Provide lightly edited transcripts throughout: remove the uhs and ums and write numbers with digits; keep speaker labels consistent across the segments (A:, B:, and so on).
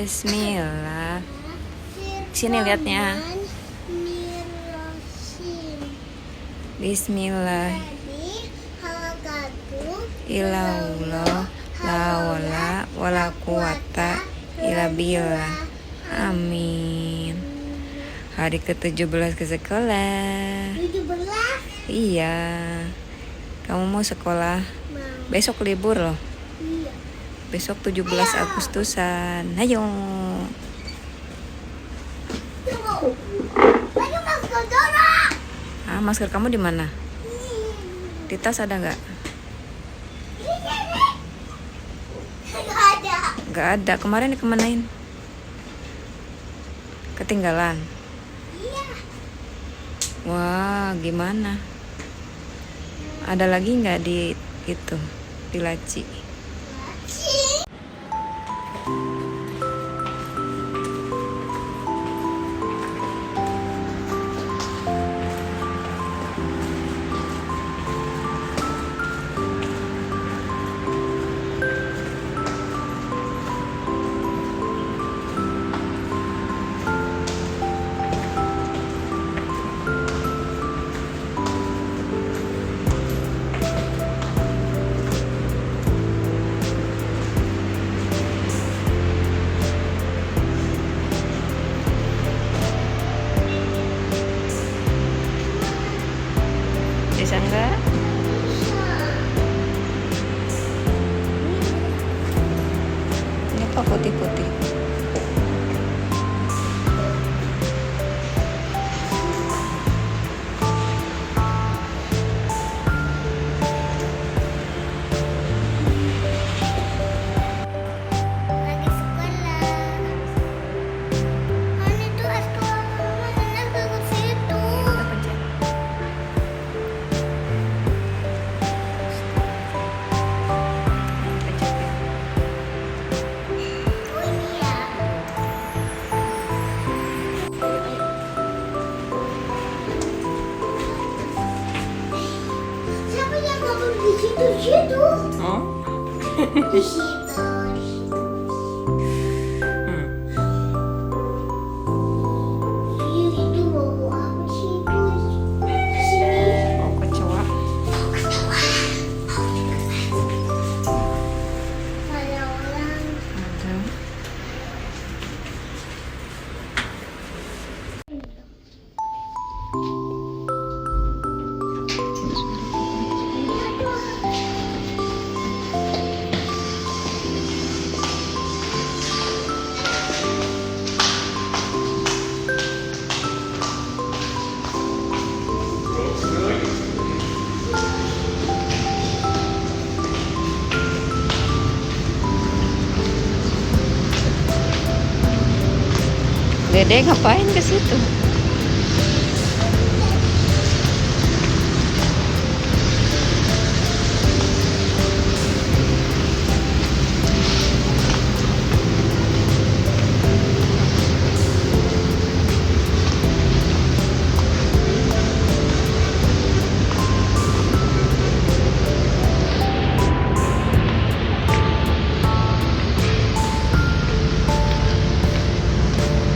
A: Bismillah. Sini lihatnya. Bismillah. Ilallah la wala wala quwata illa billah. Amin. Hari ke-17 ke sekolah.
B: 17?
A: Iya. Kamu mau sekolah? Besok libur loh.
B: Iya.
A: Besok 17 Agustusan. Ayo.
B: Tunggu. Ayo masker Dora.
A: Ah, masker kamu di mana? Di tas ada nggak?
B: Nggak ada.
A: Nggak ada. Kemarin dikemanain? Ketinggalan.
B: Iya.
A: Wah, gimana? Ada lagi nggak di itu, di laci? Bisa nggak? Ini apa putih-putih?
B: Lagi sekolah. Kan itu sekolah mama nenek ke situ.
A: Kita pencet. Pencet ya.
B: Oh iya. Siapa yang ngomong di situ?
A: Oh?
B: Di situ. Ih, itu bau apa sih itu? Sini.
A: Oh, kecoa.
B: Ada orang.
A: Ada. Dede ngapain ke situ?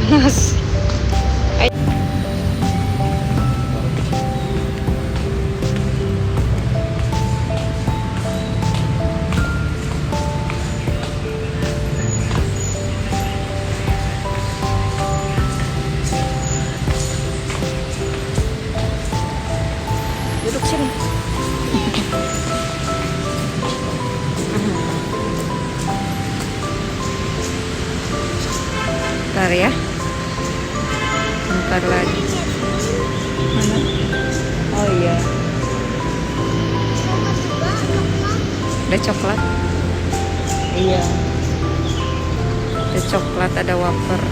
A: Panas. Duduk sini. Bentar ya. Bentar lagi. Mana? Oh iya. Ada coklat. Iya. Ada coklat, ada wafer.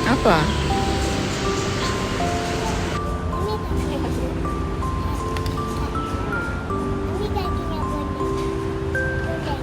A: Apa?
B: Ini kakinya boneka.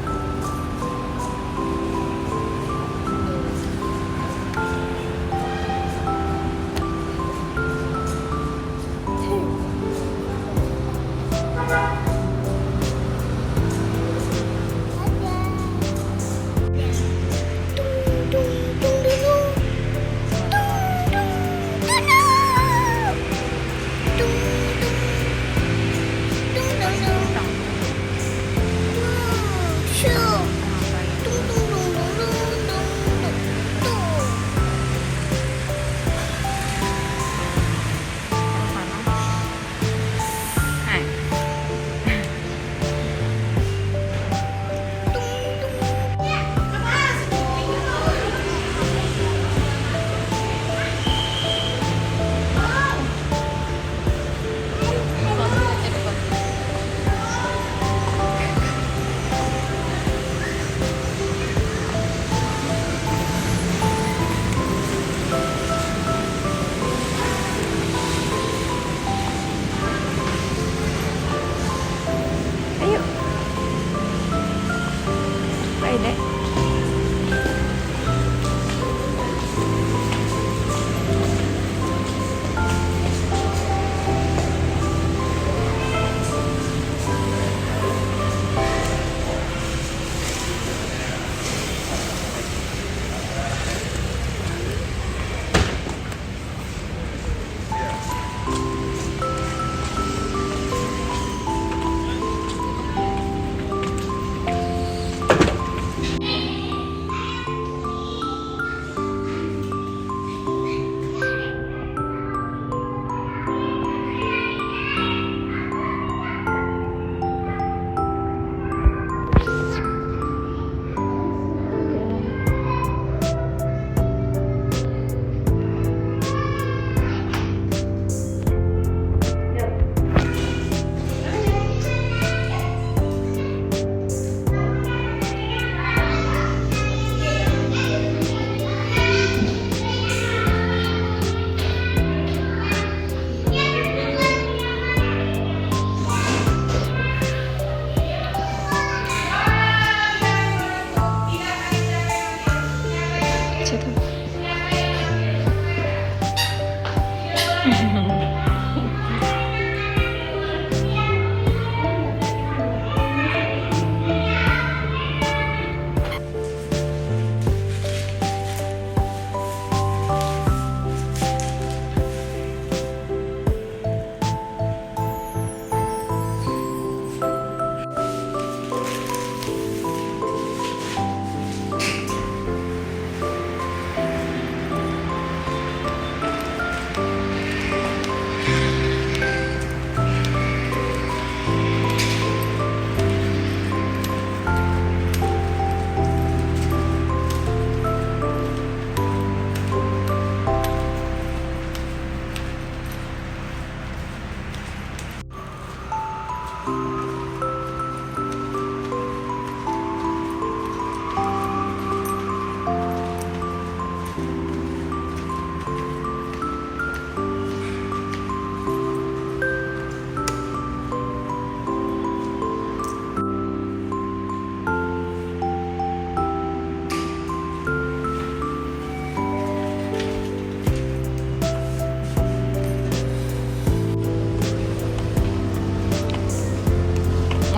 A: Bye, Dek.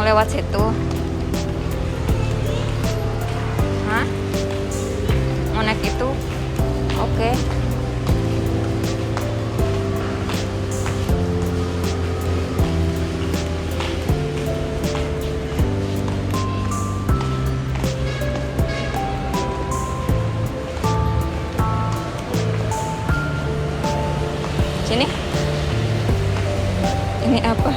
A: Lewat situ. Hah? Mau naik itu? Oke. Sini. Ini apa?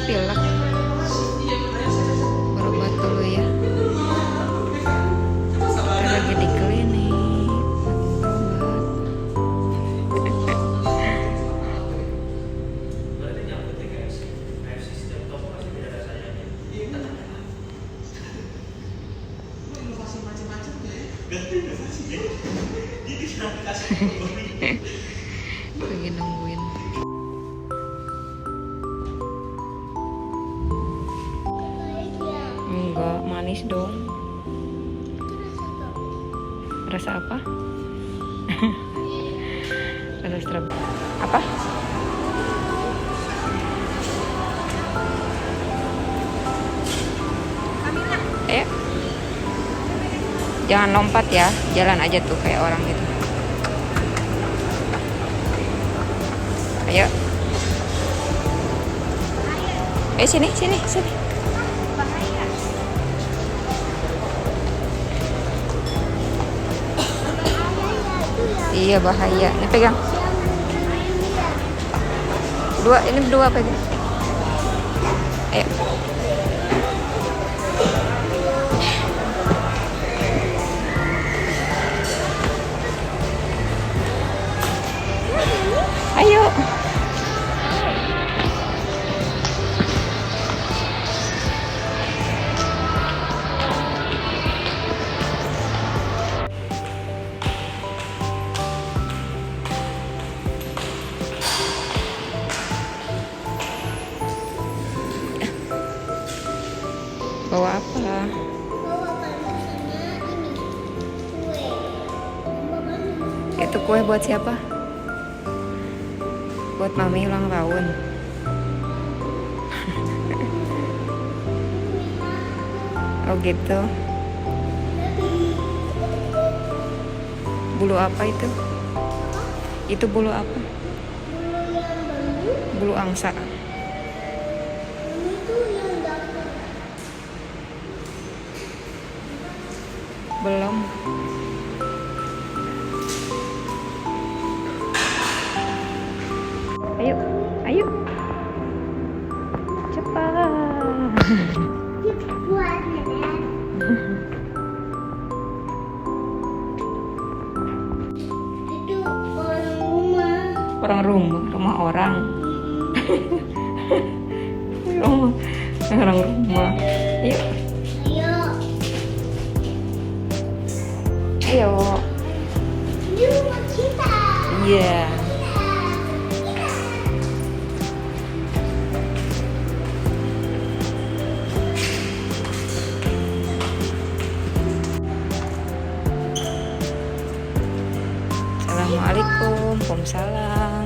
A: Pilek, berobat dulu ya. Kita lagi di klinik lagi nungguin. Enggak, manis dong. Rasa apa? Rasa strawberry. Apa? Ayo. Jangan lompat ya, jalan aja tuh kayak orang gitu. Ayo. Sini. Iya bahaya. Ini pegang. Ini berdua pegang. Ayo. Ayo. Bawa apa?
B: Bawa panas sama ini kue. Bawa
A: Itu kue buat siapa? Buat mami ulang tahun. Oh gitu. Bulu apa itu? Itu bulu apa?
B: bulu yang bambu.
A: Bulu angsa.
B: Ini tuh yang dapat.
A: Belum. Ayo, ayo. Cepat.
B: Buat nenek. Itu orang rumah.
A: Orang rumah orang. Orang rumah. Ayo,
B: Ayo.
A: ayo.
B: Ini rumah kita.
A: Iya. Assalamualaikum, Waalaikumsalam.